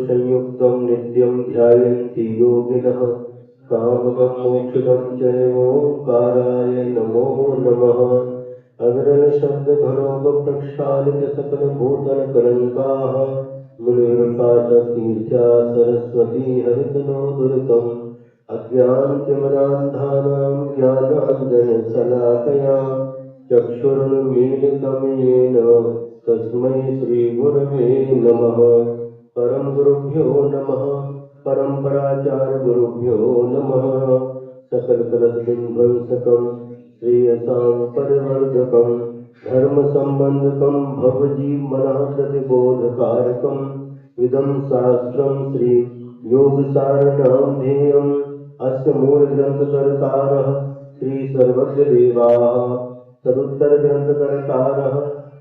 संयुक्तं नित्यं ध्यायन्ति योगिनः कामदं मोक्षदं चैव ओंकाराय नमो नमः। अग्रज शब्द घनोग प्रक्षालित सकल भूतल कलंकाः मुनिर्पाटतीर्था सरस्वती हरितनोदुरकम् अज्ञानतिमिरान्धानां ज्ञानाञ्जनशलाकया चक्षुरुन्मीलितं येन तस्मै श्रीगुरवे नमः। परम गुरुभ्यो नमः। परम्पराचार्यगुरुभ्यो नमः। सकलकलशविध्वंसकं श्रेयसां परिवर्धकं धर्मसम्बन्धकं भवजीवमनः प्रतिबोधकारकम् इदं शास्त्रं श्री योगसारणां ध्येयम् अस्य मूलग्रन्थकर्तारः श्री सर्वज्ञदेवाः तदुत्तरग्रन्थकर्तारः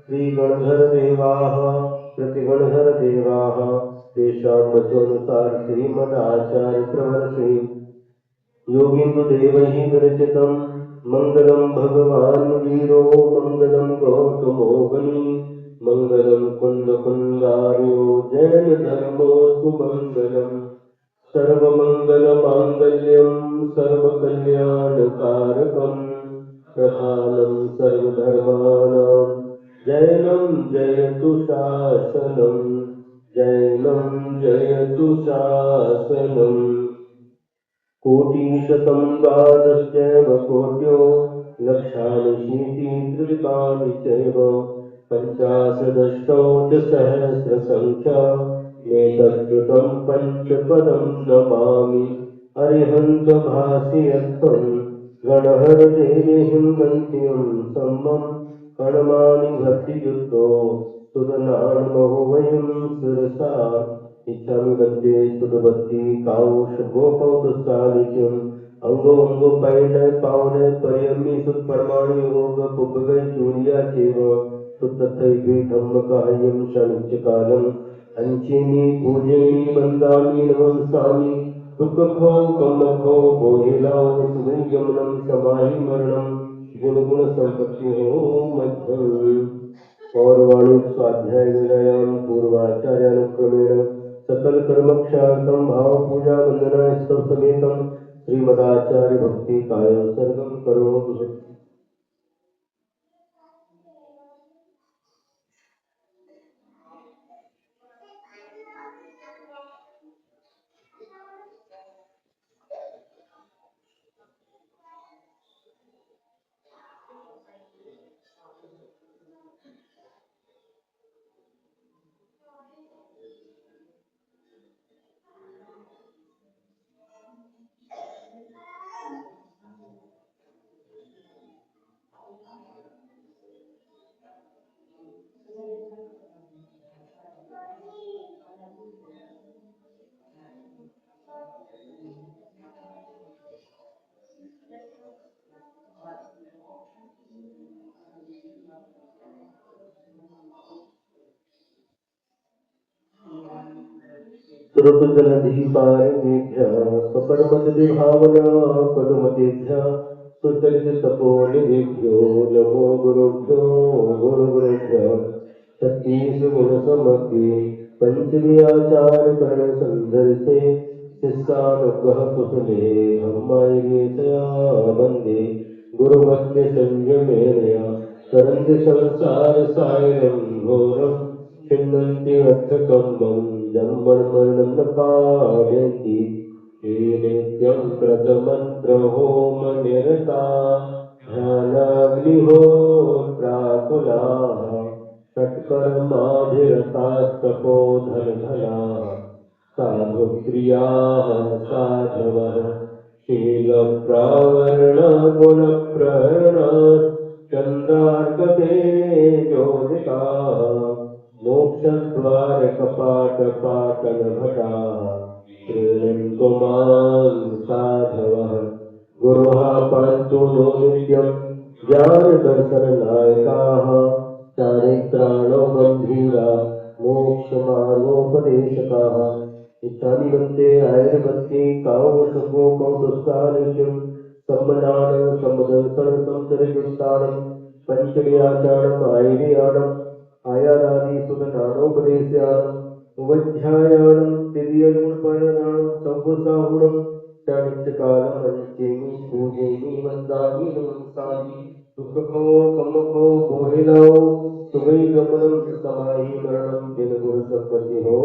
श्री गणधरदेवाः प्रतिगणधरदेवाः तेषां वचोनुसार श्रीमदाचार्यप्रवर्षे योगीन्द्रदेवैः विरचितं मङ्गलं भगवान् वीरो मङ्गलं गौतमो मुनि मङ्गलं कुन्दकुन्दार्यो जैनधर्मो सुमङ्गलम् सर्वमङ्गलमाङ्गल्यं सर्वकल्याणकारकं प्रधानं सर्वधर्माणां जैनं जयतु शासनं जैनं जयतु शासनम्। कोटिशतं द्वादशैव कोट्यो लक्षाणि चैव पञ्चाशदष्टोत्तरसहस्रसङ्ख्या एतद्युतं पञ्चपदं नमामि। अरिहन्तभाष्यर्थं गणहरदेहिं गन्त्यं सम्मं प्रणमामि भक्तियुक्तो सुदनान्मो वयं शिरसा इच्छामि गद्ये सुदवती काउश गोपौदुस्तानित्यं अंगो अंगो पैने पावने परियम्मी सुत परमाणु योग पुबगै चूरिया चेव सुतथै धम्मकायं शनिच्चकालं अंचिनी पूजनी वन्दामि नमस्सामि दुःखो कमखो बोहिलाओ सुगंगमनं समाहि मरणं गुण गुण संपत्ति हो मध्यम। पौर्वाणि स्वाध्याय विनयं पूर्वाचार्यानुक्रमेण सकल कर्मक्षार्थं भाव पूजा वंदना स्तव समेतं श्रीमदाचार्य भक्ति कायं सर्गं करोमि। श्रुतजलधिपारिणेभ्यः स्वकर्मजविभावना पदुमतेभ्यः सुचरिततपोनिधिभ्यो नमो गुरुभ्यो गुरुगुरुभ्यः। छत्तीसगुणसमग्रे पञ्चमी आचार्यकरणसन्दर्शे शिष्यानुग्रह कुसुमे ब्रह्मैर्येतया वन्दे गुरुभक्तिसंयमेनया तरन्ति संसारसागरं घोरं छिन्नन्ति अर्थकम्बं जम्बर्मरणं न पावयन्ति ये नित्यं व्रतमन्त्रहोमनिरता ध्यानाग्निहोत्राकुलाः षट्कर्माभिरतास्तपोधनधनाः साधुप्रियाः साधवः शीलप्रावरणगुणप्रहरणाः चन्द्रार्कतेजोदिताः मोक्षद्वारकपाटपाटनभटाः क्रीडन्तु मां साधवः। गुरुः पान्तु नो नित्यं ज्ञानदर्शननायकाः चारित्राणो गम्भीरा मोक्षमार्गोपदेशकाः। इच्छामि वन्दे आयुर्वत्ति कामसुखो कौतुस्तानित्यं सम्मनानं सम्मदर्शनं संसर्गयुक्तानं पञ्चम्याचारणम् आयर्याणम् आयारादि सुखदानोपदेश्यानं वध्यायाणं दिव्यगुणपर्णां सौभसाहुणं तणितकालमञ्चेमि पूजयिमि वन्दामि नमस्कामि सुखो कमखो मोहिनो सुवैगमनं समाहि मरणं दिनगुरुसत्पति हो।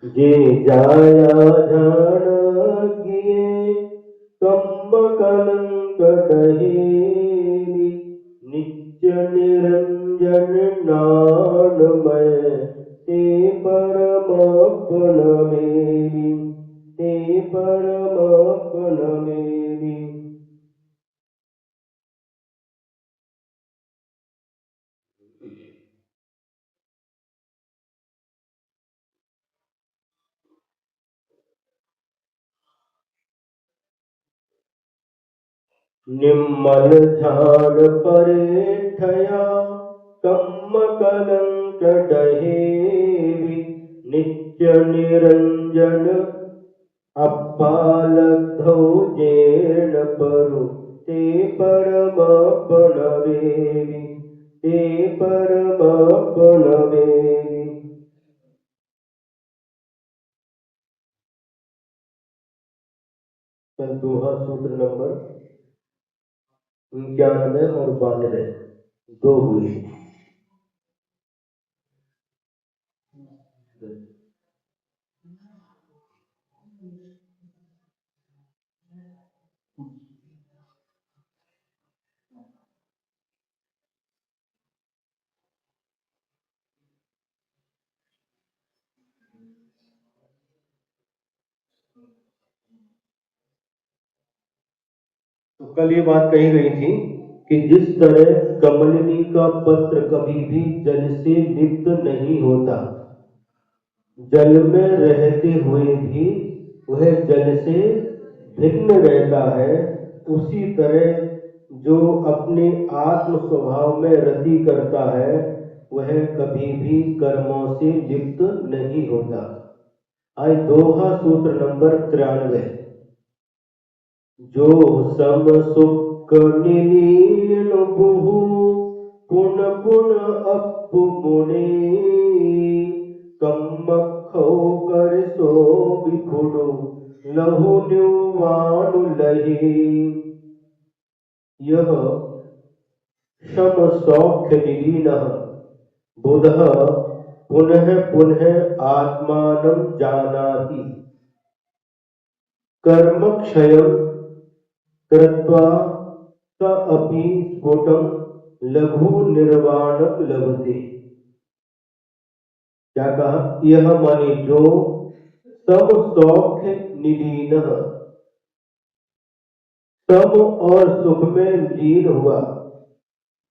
जे जाया जान किए कम्ब कलंक कहेरी नित्य निरंजन नानमय ते परमात्मन मेरी ते परमात्मन मेरी। निम्मल झाड़ परे ठया कम्म कलंक डहेवी नित्य निरंजन अपालब्धौ जेन परु ते परमात्मनवेमि ते परमात्मनवेमि। दोहा सूत्र नंबर 91 और 92 दो हुए। तो कल ये बात कही गई थी कि जिस तरह कमलिनी का पत्र कभी भी जल से लिप्त नहीं होता, जल में रहते हुए भी वह जल से भिन्न रहता है, उसी तरह जो अपने आत्म स्वभाव में रति करता है वह कभी भी कर्मों से लिप्त नहीं होता। आज दोहा सूत्र नंबर 93। जो सम सुख निलीन बहु पुन पुन अपमुने कम्मखौ कर सो विपुडु लहु न्युवानु लहे। यह सम सौख्य निलीनः बुधः पुनः पुनः आत्मानं जानाति कर्म क्षयम् कृत्वा स अपि स्फुटं लघु निर्वाणं लभते। क्या कहा? यह माने जो सम सौख्य निलीन, सम और सुख में लीन हुआ,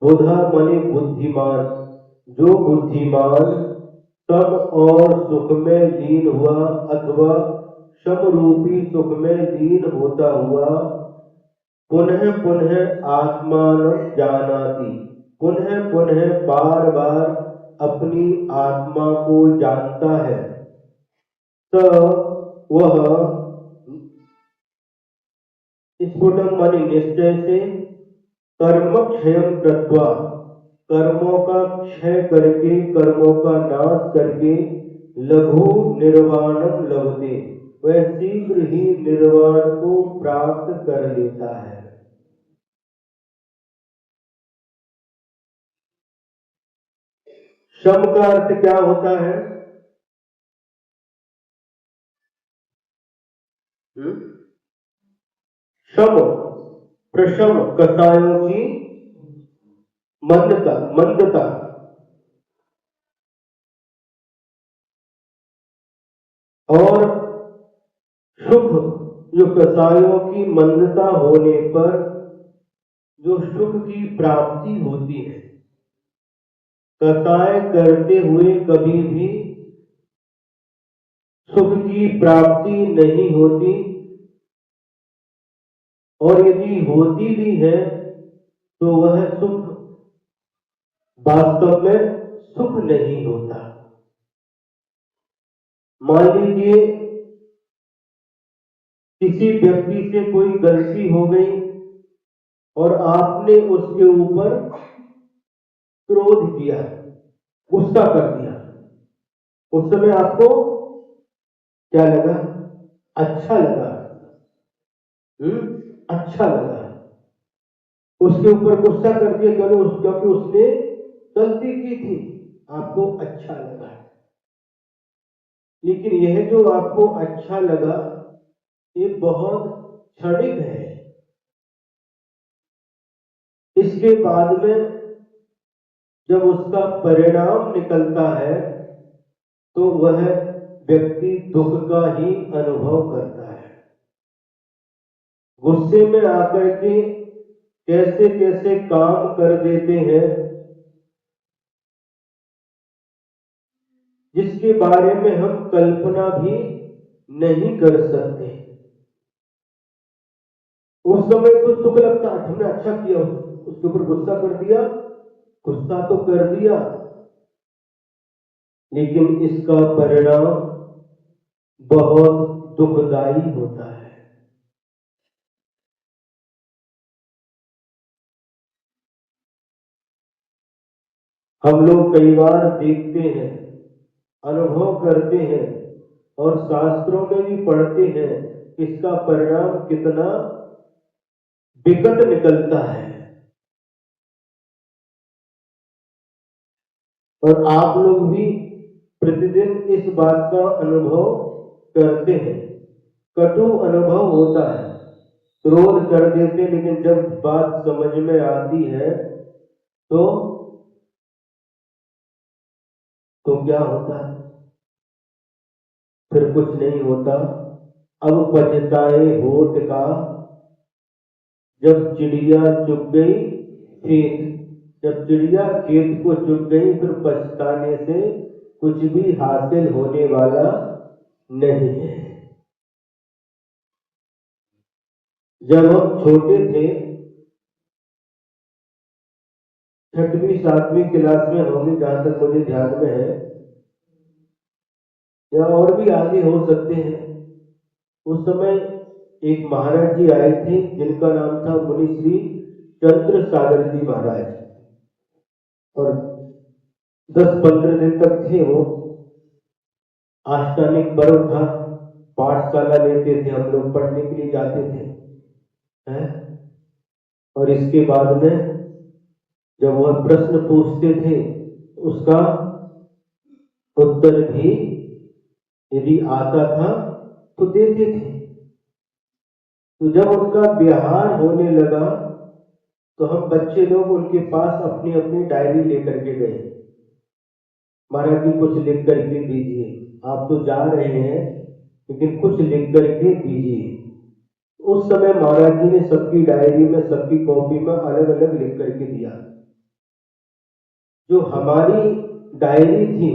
बुधा माने बुद्धिमान, जो बुद्धिमान सम और सुख में लीन हुआ अथवा सम रूपी सुख में लीन होता हुआ पुनः पुनः आत्मान जानाति, पुनः पुनः बार बार अपनी आत्मा को जानता है, तो वह स्फुटम माने निश्चय से कर्म क्षयम कृत्वा, कर्मों का क्षय करके, कर्मों का नाश करके लघु निर्वाणम लभते, वह शीघ्र ही निर्वाण को प्राप्त कर लेता है। शम का अर्थ क्या होता है? शम प्रशम, कसायों की मंदता, मंदता। और सुख, जो कसायों की मंदता होने पर जो सुख की प्राप्ति होती है, कसाय करते हुए कभी भी सुख की प्राप्ति नहीं होती, और यदि होती भी है तो वह सुख वास्तव में सुख नहीं होता। मान लीजिए किसी व्यक्ति से कोई गलती हो गई और आपने उसके ऊपर क्रोध किया, गुस्सा कर दिया, उस समय आपको क्या लगा? अच्छा लगा। अच्छा लगा। उसके ऊपर गुस्सा कर दिया क्योंकि उसने गलती की थी, आपको अच्छा लगा। लेकिन यह जो आपको अच्छा लगा ये बहुत क्षणिक है। इसके बाद में जब उसका परिणाम निकलता है तो वह व्यक्ति दुख का ही अनुभव करता है। गुस्से में आकर के कैसे कैसे काम कर देते हैं जिसके बारे में हम कल्पना भी नहीं कर सकते। उस समय तो सुख लगता है, हमने अच्छा किया, उसके ऊपर गुस्सा कर दिया, गुस्सा तो कर दिया, लेकिन इसका परिणाम बहुत दुखदाई होता है। हम लोग कई बार देखते हैं, अनुभव करते हैं और शास्त्रों में भी पढ़ते हैं इसका परिणाम कितना विकट निकलता है। और आप लोग भी प्रतिदिन इस बात का अनुभव करते हैं। कटु अनुभव होता है, क्रोध कर देते, लेकिन जब बात समझ में आती है तो क्या होता है? फिर कुछ नहीं होता। अब पछताए होत का, जब चिड़िया चुग गई खेत, जब चिड़िया खेत को चुग गई फिर पछताने से कुछ भी हासिल होने वाला नहीं है। जब हम छोटे थे, 6वीं 7वीं क्लास में होंगे जहां तक मुझे ध्यान में है, या और भी आगे हो सकते हैं। उस समय एक महाराज जी आए थे जिनका नाम था मुनि श्री चंद्र सागर जी महाराज, और 10-15 दिन तक थे वो। आष्टानिक पर्व था, पाठशाला लेते थे, हम लोग पढ़ने के लिए जाते थे, हैं? और इसके बाद में जब वह प्रश्न पूछते थे उसका उत्तर भी यदि आता था तो देते थे। तो जब उनका व्यवहार होने लगा तो हम बच्चे लोग उनके पास अपनी अपनी डायरी लेकर के गए। महाराज जी कुछ लिख करके दीजिए, आप तो जा रहे हैं लेकिन कुछ लिख करके दीजिए। उस समय महाराज जी ने सबकी डायरी में, सबकी कॉपी में अलग अलग लिख करके दिया। जो हमारी डायरी थी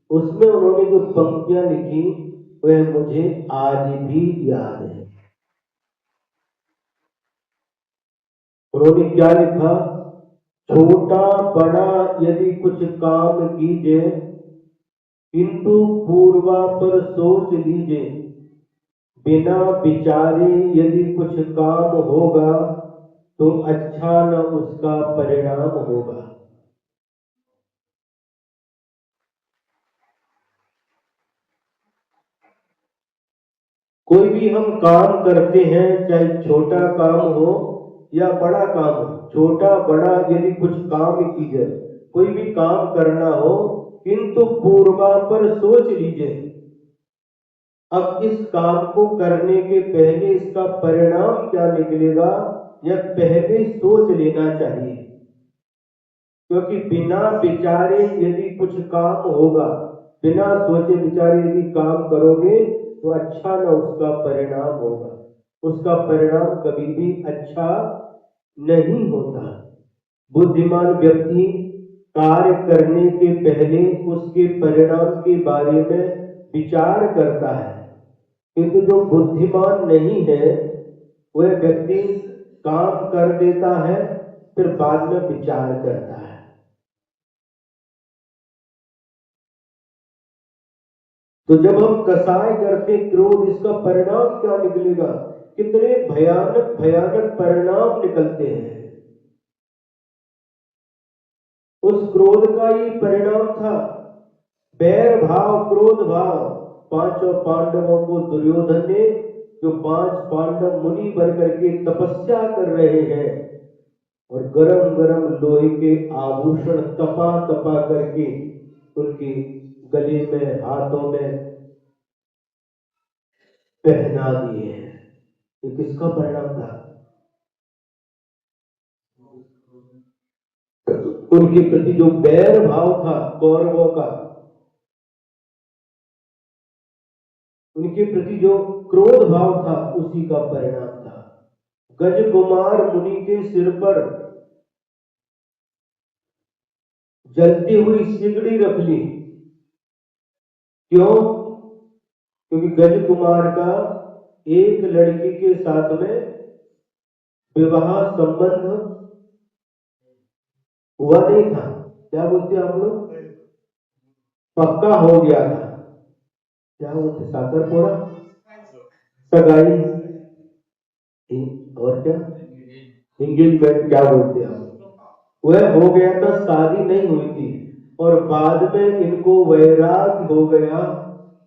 उसमें उन्होंने जो पंक्तियां लिखी वह मुझे आज भी याद है। उन्होंने क्या लिखा? छोटा बड़ा यदि कुछ काम कीजिए, किंतु पूर्वा पर सोच लीजिए, बिना विचारे यदि कुछ काम होगा तो अच्छा न उसका परिणाम होगा। कोई भी हम काम करते हैं, चाहे छोटा काम हो या बड़ा काम हो, छोटा बड़ा यदि कुछ काम कीजिए, कोई भी काम करना हो, किंतु पूर्वा पर सोच लीजिए। अब इस काम को करने के पहले इसका परिणाम क्या निकलेगा यह पहले सोच लेना चाहिए। क्योंकि बिना विचारे यदि कुछ काम होगा, बिना सोचे विचारे यदि काम करोगे तो अच्छा न उसका परिणाम होगा, उसका परिणाम कभी भी अच्छा नहीं होता। बुद्धिमान व्यक्ति कार्य करने के पहले उसके परिणाम के बारे में विचार करता है, किंतु जो बुद्धिमान नहीं है वह व्यक्ति काम कर देता है फिर बाद में विचार करता है। तो जब हम कसाय करते क्रोध, इसका परिणाम क्या निकलेगा? कितने भयानक भयानक परिणाम निकलते हैं। उस क्रोध का ही परिणाम था बैर भाव, क्रोध भाव। पांचों पांडवों को दुर्योधन ने, जो 5 पांडव मुनि बन करके तपस्या कर रहे हैं और गरम गरम लोहे के आभूषण तपा तपा करके उनके गले में, हाथों में पहना दिए हैं, ये किसका परिणाम था? उनके प्रति जो बैर भाव था कौरवों का, उनके प्रति जो क्रोध भाव था, उसी का परिणाम था। गज कुमार मुनि के सिर पर जलती हुई सिगड़ी रख ली। क्यों? क्योंकि गज कुमार का एक लड़की के साथ में विवाह संबंध हुआ नहीं था। क्या बोलते आप लोग? पक्का हो गया था। क्या बोलते? साकर फोड़ा, सगाई, और क्या एंगेजमेंट, क्या बोलते हैं आप? वह हो गया था, शादी नहीं हुई थी। और बाद में इनको वैराग्य हो गया।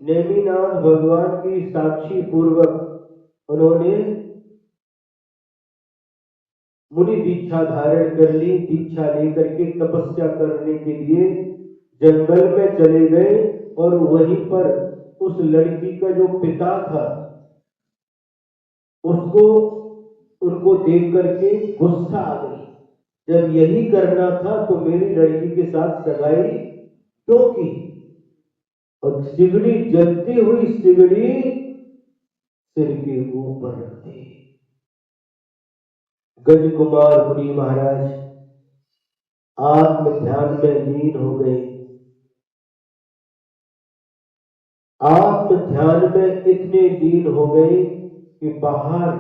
नेमिनाथ भगवान की साक्षी पूर्वक उन्होंने मुनि दीक्षा धारण कर ली। दीक्षा लेकर के तपस्या करने के लिए जंगल में चले गए और वहीं पर उस लड़की का जो पिता था उसको, उनको देख करके गुस्सा आ गई। जब यही करना था तो मेरी लड़की के साथ सगाई क्यों की? और सिगड़ी, जलती हुई सिगड़ी सिर के ऊपर रख दी। गज कुमार मुनि महाराज आत्म ध्यान में लीन हो गए। आत्म ध्यान में इतने लीन हो गए कि बाहर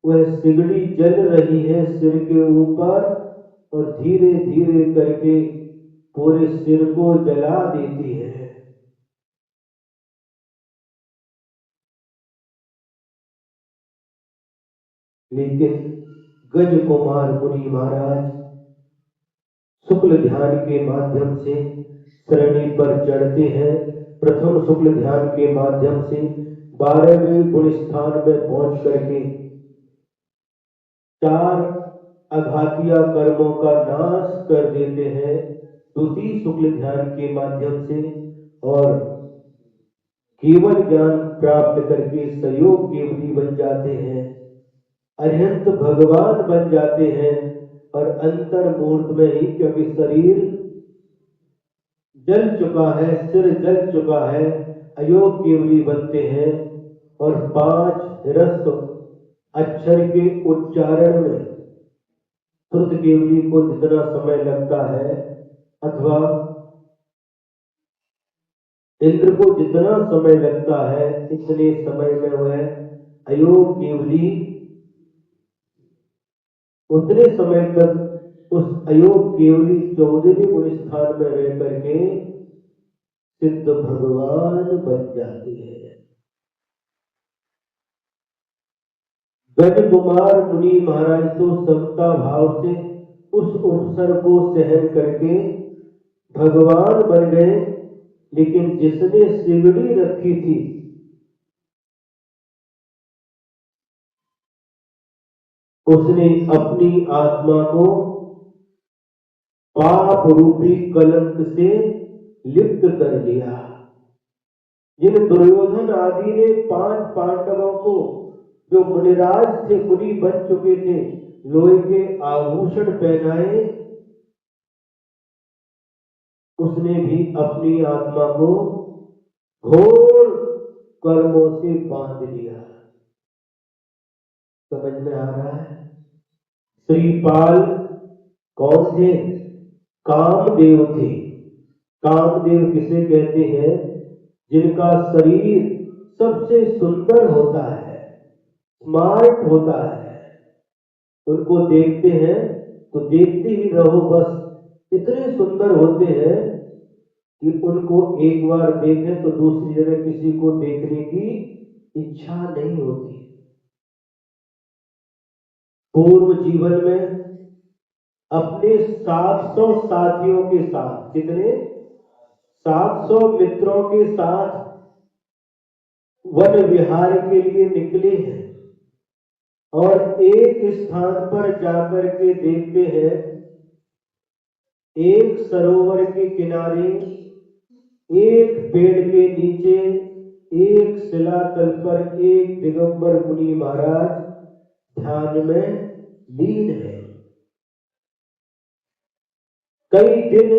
वह सिगड़ी जल रही है सिर के ऊपर और धीरे धीरे करके पूरे सिर को जला देती है। लेकिन गज कुमार मुनि महाराज शुक्ल ध्यान के माध्यम से श्रेणी पर चढ़ते हैं। प्रथम शुक्ल ध्यान के माध्यम से 12वें गुण स्थान में पहुंच करके 4 अघातिया कर्मों का नाश कर देते हैं द्वितीय शुक्ल ध्यान के माध्यम से, और केवल ज्ञान प्राप्त करके सहयोग केवली बन जाते हैं, अरिहंत भगवान बन जाते हैं। और अंतर मुहूर्त में ही, क्योंकि शरीर जल चुका है, सिर जल चुका है, अयोग केवली बनते हैं। और 5 रस अक्षर के उच्चारण में श्रुत केवली को जितना समय लगता है, अथवा इंद्र को जितना समय लगता है, इतने समय में वह अयोग केवली उतने समय तक उस अयोग केवली 14वें गुण स्थान में रह करके सिद्ध भगवान बन जाते हैं। गज कुमार मुनि महाराज तो समता भाव से उस अवसर को सहन करके भगवान बन गए। लेकिन जिसने सिगड़ी रखी थी, उसने अपनी आत्मा को पाप रूपी कलंक से लिप्त कर लिया। जिन दुर्योधन आदि ने 5 पांडवों को, जो मुनिराज थे, मुनि बन चुके थे, लोहे के आभूषण पहनाए, उसने भी अपनी आत्मा को घोर कर्मों से बांध लिया। समझ में आ रहा है? श्रीपाल कौन थे? कामदेव थे। कामदेव किसे कहते हैं? जिनका शरीर सबसे सुंदर होता है, स्मार्ट होता है। उनको देखते हैं तो देखते ही रहो, बस इतने सुंदर होते हैं कि उनको एक बार देखें तो दूसरी जगह किसी को देखने की इच्छा नहीं होती। पूर्व जीवन में अपने 700 साथियों के साथ, कितने 700 मित्रों के साथ वन विहार के लिए निकले हैं और एक स्थान पर जाकर के देखते हैं एक सरोवर के किनारे एक पेड़ के नीचे एक शिलातल पर एक दिगंबर मुनि महाराज ध्यान में लीन है। कई दिन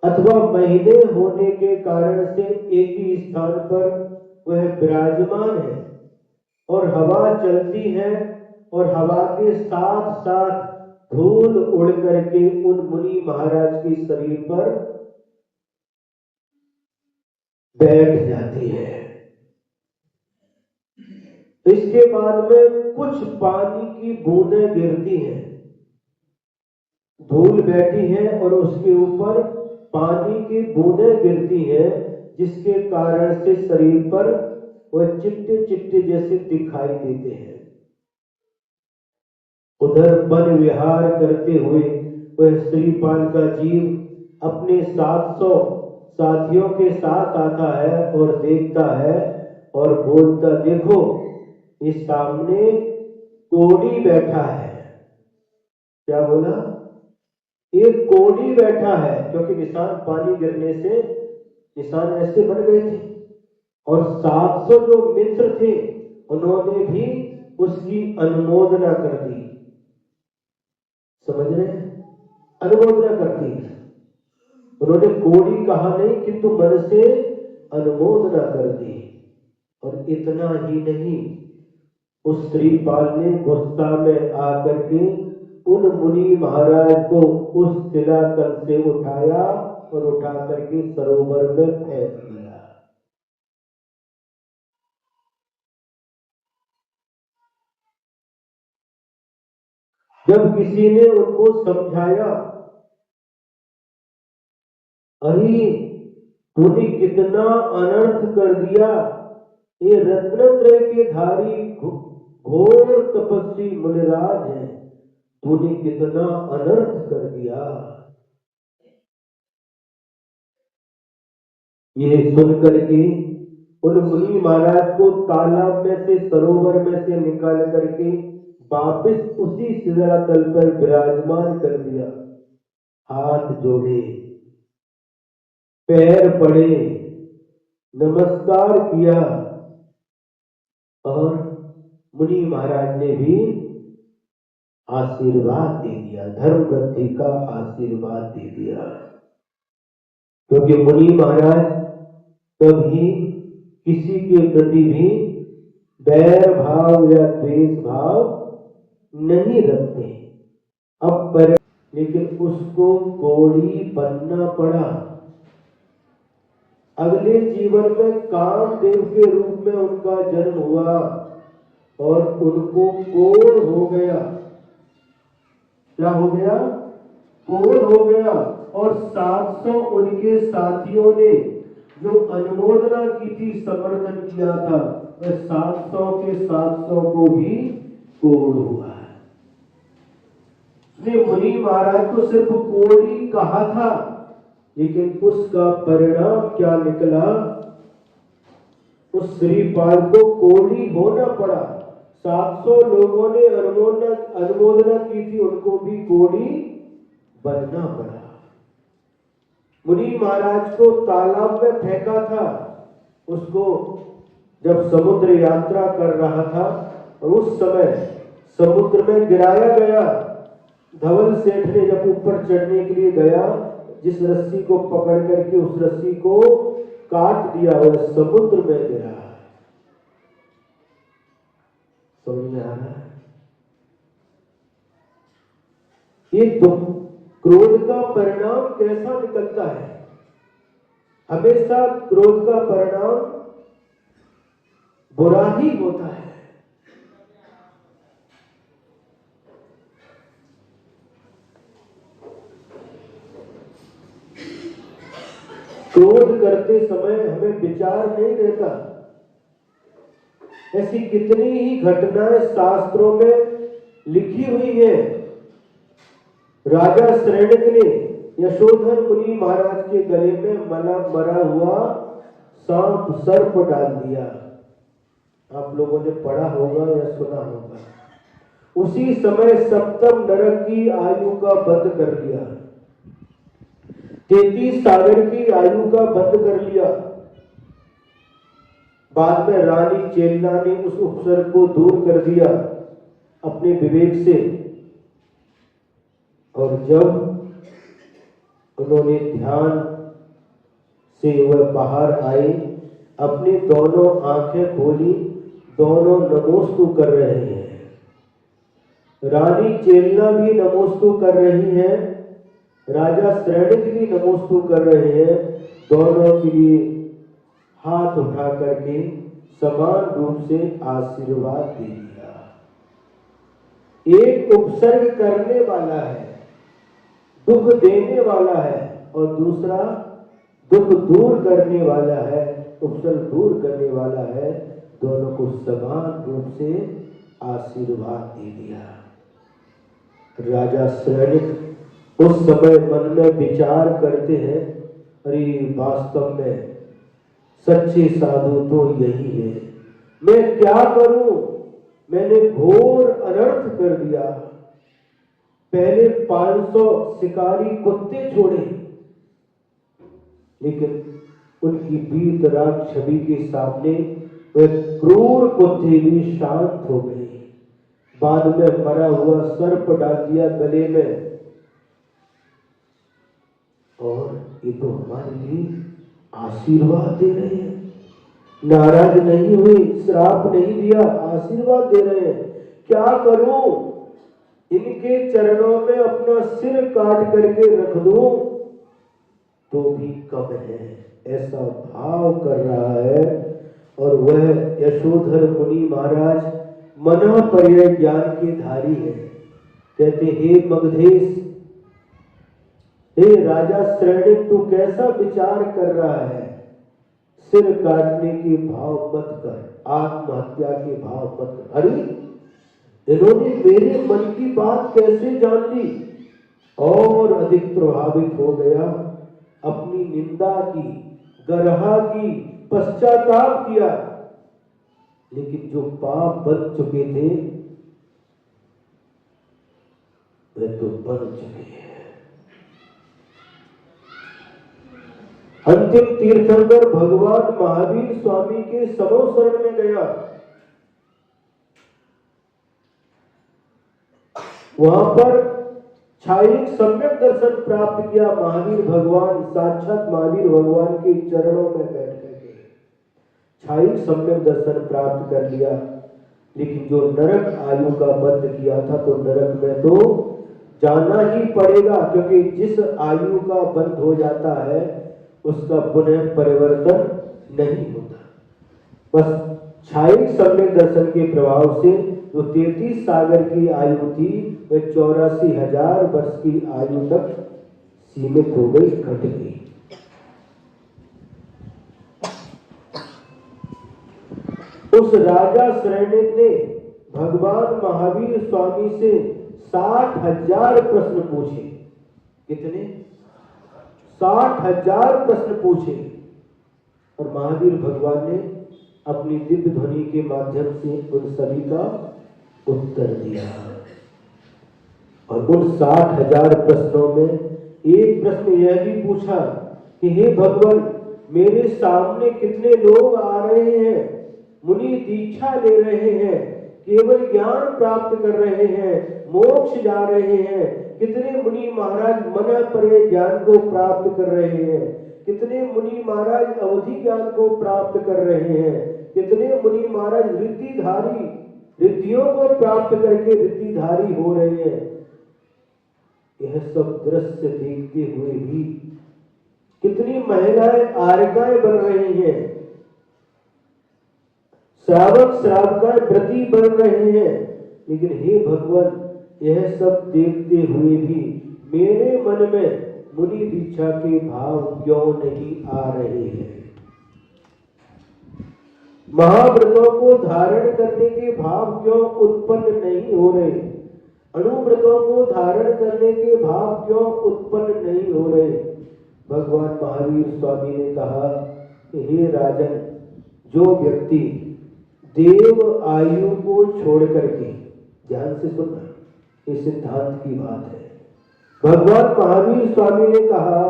अथवा महीने होने के कारण से एक ही स्थान पर वह विराजमान है और हवा चलती है और हवा के साथ साथ धूल उड़ करके उन मुनि महाराज के शरीर पर बैठ जाती है। इसके बाद में कुछ पानी की बूंदें गिरती हैं, धूल बैठी है और उसके ऊपर पानी की बूंदें गिरती हैं, जिसके कारण से शरीर पर वह चिट्टे चिट्टे जैसे दिखाई देते हैं। उधर वन विहार करते हुए वह श्रीपाल का जीव अपने 700 साथियों के साथ आता है और देखता है और बोलता, देखो इस सामने कोढ़ी बैठा है। क्या बोला? एक कोढ़ी बैठा है, क्योंकि निशान पानी गिरने से निशान ऐसे बन गए थे और 700 जो मित्र थे उन्होंने भी उसकी अनुमोदना कर दी। समझ रहे हैं? अनुमोदना करती है। उन्होंने कोढ़ी कहा नहीं, किंतु मन से अनुमोदना कर दी। और इतना ही नहीं, उस श्रीपाल ने गुस्सा में आकर के उन मुनि महाराज को उस शिलातल से उठाया और उठा करके सरोवर में फेंक दिया। जब किसी ने उनको समझाया, अरे तूने कितना अनर्थ कर दिया, ये रत्नत्रय के धारी घोर तपस्वी मुनिराज है, तूने कितना अनर्थ कर दिया। ये सुन करके उन मुनि महाराज को तालाब में से, सरोवर में से निकाल करके वापस उसी शिलातल पर विराजमान कर दिया। हाथ जोड़े, पैर पड़े, नमस्कार किया और मुनि महाराज ने भी आशीर्वाद दे दिया, धर्म वृद्धि का आशीर्वाद दे दिया। क्योंकि मुनि महाराज कभी किसी के प्रति भी बैर भाव या द्वेष भाव नहीं रखते। अब पर लेकिन उसको कोढ़ी बनना पड़ा। अगले जीवन में कामदेव के रूप में उनका जन्म हुआ और उनको कोढ़ हो गया। क्या हो गया? कोढ़ हो गया। और 700 उनके साथियों ने जो अनुमोदना की थी, समर्थन किया था, वह 700 के 700 को भी कोढ़ हुआ है। उसने मुनि महाराज को सिर्फ कोढ़ी कहा था, लेकिन उसका परिणाम क्या निकला? उस श्रीपाल को कोढ़ी होना पड़ा। 700 लोगों ने अनुमोदना की थी, उनको भी कोढ़ी बनना पड़ा। मुनि महाराज को तालाब में फेंका था, उसको जब समुद्र यात्रा कर रहा था और उस समय समुद्र में गिराया गया। धवल सेठ ने जब ऊपर चढ़ने के लिए गया, जिस रस्सी को पकड़ करके उस रस्सी को काट दिया, वह समुद्र में गिरा। समझ में आ रहा है? ये क्रोध का परिणाम कैसा निकलता है? हमेशा क्रोध का परिणाम बुरा ही होता है। क्रोध करते समय हमें विचार नहीं रहता। ऐसी कितनी ही घटनाएं शास्त्रों में लिखी हुई है। राजा शरण्य ने यशोधर मुनि महाराज के गले में मरा हुआ सांप सर्प डाल दिया। आप लोगों ने पढ़ा होगा या सुना होगा। उसी समय सप्तम नरक की आयु का बंद कर दिया, 33 सागर की आयु का बंद कर लिया। बाद में रानी चेलना ने उस उपसर्ग को दूर कर दिया अपने विवेक से, और जब उन्होंने ध्यान से वह बाहर आए, अपनी दोनों आंखें खोली, दोनों नमोस्तु कर रहे हैं। रानी चेलना भी नमोस्तु कर रही है, राजा शरण्य भी नमोस्तु कर रहे हैं। दोनों के लिए हाथ उठा करके समान रूप से आशीर्वाद दे दिया। एक उपसर्ग करने वाला है, दुख देने वाला है, और दूसरा दुख दूर करने वाला है, उपसर्ग दूर करने वाला है। दोनों को समान रूप से आशीर्वाद दे दिया। राजा शरण्य उस समय मन में विचार करते हैं, अरे वास्तव में सच्चे साधु तो यही है, मैं क्या करूं, मैंने घोर अनर्थ कर दिया। पहले 500 शिकारी कुत्ते छोड़े, लेकिन उनकी वीतराग छवि के सामने वे क्रूर कुत्ते भी शांत हो गए। बाद में मरा हुआ सर्प डाल दिया गले में, और ये तो हमारे लिए आशीर्वाद दे रहे हैं, नाराज नहीं हुए, श्राप नहीं दिया, आशीर्वाद दे रहे हैं। क्या करूं, इनके चरणों में अपना सिर काट करके रख दूं तो भी कम है, ऐसा भाव कर रहा है। और वह यशोधर मुनि महाराज मना पर्याय ज्ञान के धारी है। कहते, हे मगधेश, हे राजा शरण्य, तू कैसा विचार कर रहा है, सिर काटने के भाव मत कर, आत्महत्या के भाव मत कर। अरे इन्होंने मेरे मन की बात कैसे जान ली, और अधिक प्रभावित हो गया, अपनी निंदा की, गर्हा की, पश्चाताप किया। लेकिन जो पाप बन चुके थे वे तो बन चुके हैं। अंतिम तीर्थंकर भगवान महावीर स्वामी के समो शरण में गया। वहां पर छायिक सम्यक दर्शन प्राप्त किया। महावीर भगवान, साक्षात महावीर भगवान के चरणों में बैठ करके छायिक सम्यक दर्शन प्राप्त कर लिया। लेकिन जो नरक आयु का बंद किया था, तो नरक में तो जाना ही पड़ेगा, क्योंकि जिस आयु का बंद हो जाता है उसका पुनः परिवर्तन नहीं होता। बस छायिक सम्यक दर्शन के प्रभाव से जो 33 सागर की आयु थी, वह 84,000 वर्ष की आयु तक सीमित हो गई, घट गई। उस राजा शरण्य ने भगवान महावीर स्वामी से 60,000 प्रश्न पूछे। कितने? 60,000 प्रश्न पूछे, और महावीर भगवान ने अपनी दिव्य ध्वनि के माध्यम से उन सभी का उत्तर दिया। और उन 60,000 प्रश्नों में एक प्रश्न यह भी पूछा कि हे भगवान, मेरे सामने कितने लोग आ रहे हैं, मुनि दीक्षा ले रहे हैं, केवल ज्ञान प्राप्त कर रहे हैं, मोक्ष जा रहे हैं। कितने मुनि महाराज मन परे ज्ञान को प्राप्त कर रहे हैं, कितने मुनि महाराज अवधि ज्ञान को प्राप्त कर रहे हैं, कितने मुनि महाराज रिद्धिधारी, रिद्धियों को प्राप्त करके रिद्धिधारी हो रहे हैं। यह सब दृश्य देखते हुए भी कितनी महिलाएं आर्यकाएं बन रही हैं, श्रावक श्रावकाएं व्रती बन रहे हैं। लेकिन हे भगवान, यह सब देखते हुए भी मेरे मन में मुनि दीक्षा के भाव क्यों नहीं आ रहे हैं, महाव्रतों को धारण करने के भाव क्यों उत्पन्न नहीं हो रहे। अणुव्रतों को धारण करने के भाव क्यों उत्पन्न नहीं हो रहे? भगवान महावीर स्वामी ने कहा कि हे राजन, जो व्यक्ति देव आयु को छोड़ करके, ध्यान से सुनना, ये सिद्धांत की बात है। भगवान महावीर स्वामी ने कहा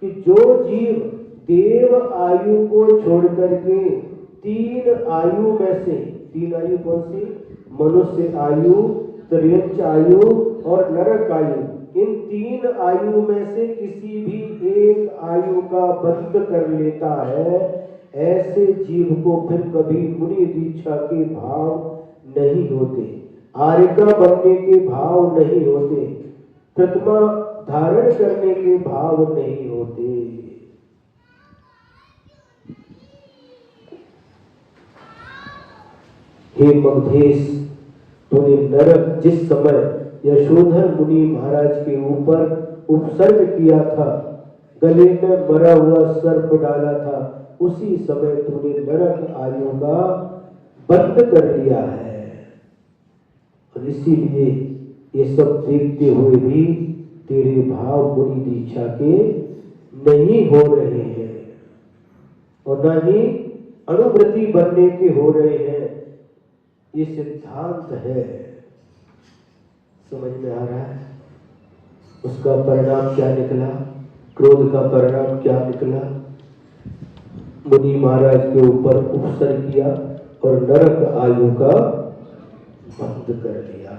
कि जो जीव देव आयु को छोड़ करके तीन आयु में से, तीन आयु कौन सी? मनुष्य आयु, त्रियंच आयु और नरक आयु, इन तीन आयु में से किसी भी एक आयु का बंध कर लेता है, ऐसे जीव को फिर कभी मुनि दीक्षा के भाव नहीं होते, आर्यका बनने के भाव नहीं होते, प्रतिमा धारण करने के भाव नहीं होते। हे मगधेश, तूने नरक जिस समय यशोधर मुनि महाराज के ऊपर उपसर्ग किया था, गले में मरा हुआ सर्प डाला था, उसी समय तूने नरक आयु का बंद कर लिया है। और इसीलिए ये सब देखते हुए भी तेरे भाव मुनि दीक्षा के नहीं हो रहे हैं और न ही अणुव्रती बनने के हो रहे हैं। ये सिद्धांत है, समझ में आ रहा है? उसका परिणाम क्या निकला? क्रोध का परिणाम क्या निकला? मुनि महाराज के ऊपर उपसर्ग किया और नरक आयु का बंद कर दिया।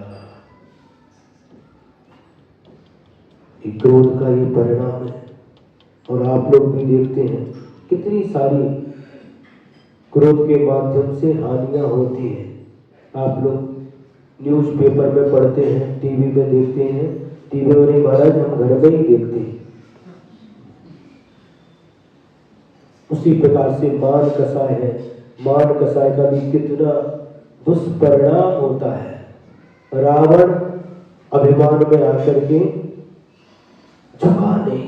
क्रोध का ये परिणाम है। और आप लोग भी देखते हैं कितनी सारी क्रोध के माध्यम से हानियां होती हैं। आप लोग न्यूज़पेपर में पढ़ते हैं, टीवी में देखते हैं, टीवी में नहीं महाराज, हम घर में ही देखते हैं। उसी प्रकार से मान कसाय है, मान कसाय का भी कितना दुष्परिणाम होता है। रावण अभिमान में आकर के झुका नहीं।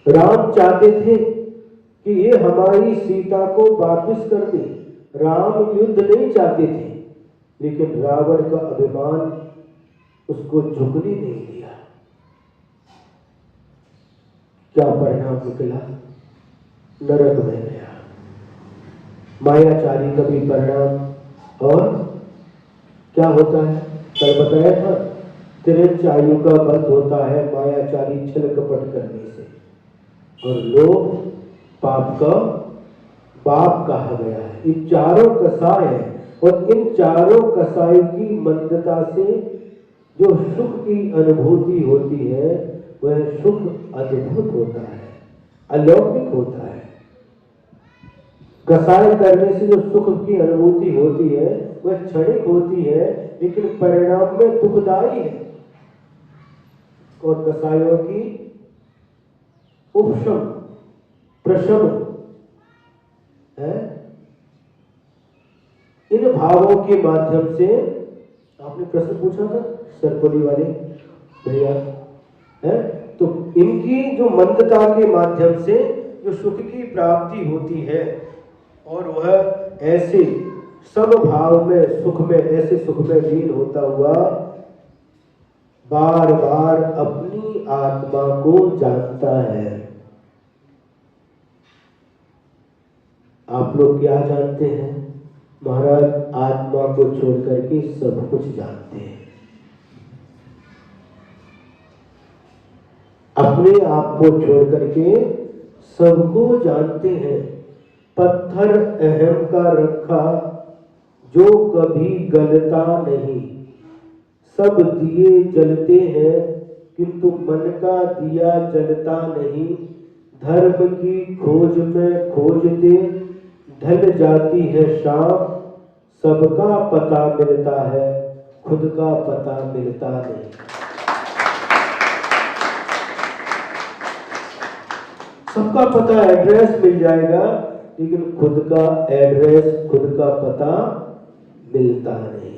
राम चाहते थे कि ये हमारी सीता को वापस कर दे, राम युद्ध नहीं चाहते थे, लेकिन रावण का अभिमान उसको झुकने नहीं दिया। क्या परिणाम निकला? नरक में गया। मायाचारी का भी परिणाम और क्या होता है? कल बताया था, तिरंच आयु का बंध होता है मायाचारी छल कपट करने से, और लोभ पाप का बाप कहा गया है। इन चारों कसाय है और इन चारों कसाय की मंदता से जो सुख की अनुभूति होती है वह सुख अद्भुत होता है, अलौकिक होता है। कसाय करने से जो सुख की अनुभूति होती है वह क्षणिक होती है, लेकिन परिणाम में दुखदायी है। और कसायों की उपशम प्रशम है, इन भावों के माध्यम से। आपने प्रश्न पूछा था सरकोली वाले भैया, है तो इनकी जो मंदता के माध्यम से जो सुख की प्राप्ति होती है और वह ऐसे सब भाव में सुख में, ऐसे सुख में लीन होता हुआ बार बार अपनी आत्मा को जानता है। आप लोग क्या जानते हैं? महाराज आत्मा को छोड़ करके सब कुछ जानते हैं। अपने आप को छोड़ करके सबको जानते हैं। पत्थर अहम का रखा जो कभी गलता नहीं, सब दिए जलते हैं किंतु मन का दिया जलता नहीं। धर्म की खोज में खोजते ढल जाती है शाम, सबका पता मिलता है खुद का पता मिलता नहीं। सबका पता एड्रेस मिल जाएगा, लेकिन खुद का एड्रेस, खुद का पता मिलता नहीं।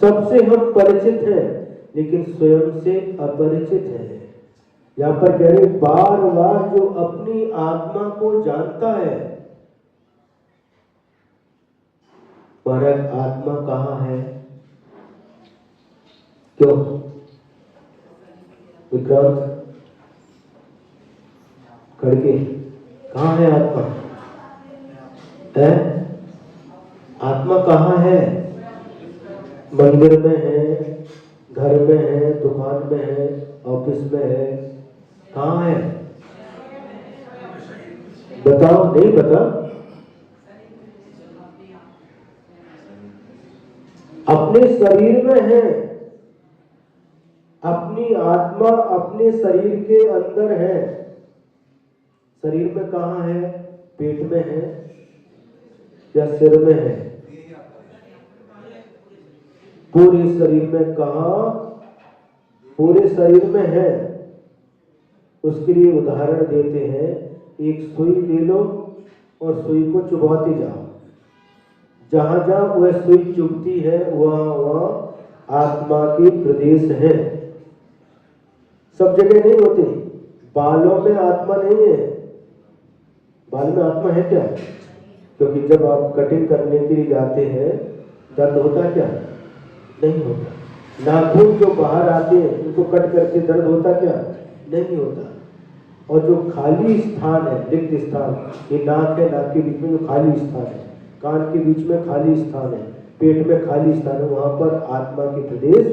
सबसे हम परिचित हैं लेकिन स्वयं से अपरिचित हैं। यहां पर कह रहे बार बार जो अपनी आत्मा को जानता है महाराज आत्मा कहाँ है? क्यों विक्रांत खड़के, कहाँ है आत्मा? है आत्मा कहाँ है? मंदिर में है, घर में है, दुकान में है, ऑफिस में है, कहाँ है? बताओ, नहीं बता। अपने शरीर में है। अपनी आत्मा अपने शरीर के अंदर है। शरीर में कहाँ है? पेट में है या सिर में है? पूरे शरीर में कहाँ? पूरे शरीर में है। उसके लिए उदाहरण देते हैं, एक सुई ले लो और सुई को चुभाते जाओ। जहां जहां वह सुई चुभती है वहां वहां आत्मा के प्रदेश है। सब जगह नहीं होते। बालों में आत्मा नहीं है। बाल में आत्मा है क्या? क्योंकि जब आप कटिंग करने के लिए जाते हैं दर्द होता है क्या? नहीं होता। नाखून जो बाहर आते हैं उनको कट करके दर्द होता क्या? नहीं होता। और जो खाली स्थान है, रिक्त स्थान, ये नाक है, नाक के बीच में जो खाली स्थान है, कान के बीच में खाली स्थान है, पेट में खाली स्थान है, वहां पर आत्मा के प्रदेश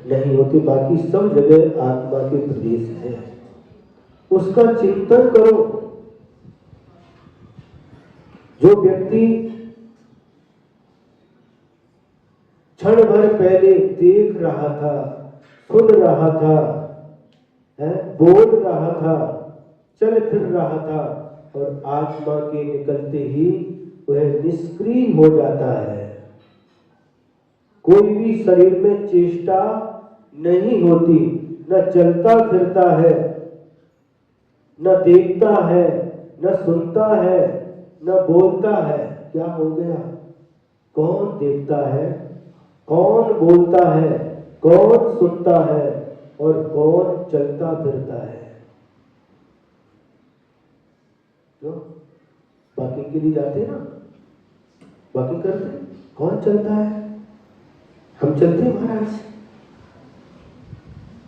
नहीं होते। बाकी सब जगह आत्मा के प्रदेश है। उसका चिंतन करो। जो व्यक्ति क्षण भर पहले देख रहा था, सुन रहा था, बोल रहा था, चल फिर रहा था, और आत्मा के निकलते ही वह निष्क्रिय हो जाता है। कोई भी शरीर में चेष्टा नहीं होती, न चलता फिरता है, न देखता है, न सुनता है, न बोलता है। क्या हो गया? कौन देखता है, कौन बोलता है, कौन सुनता है और कौन चलता फिरता है? क्यों? वॉकिंग के लिए जाते हैं ना, वॉकिंग करते हैं, कौन चलता है? हम चलते हैं महाराज।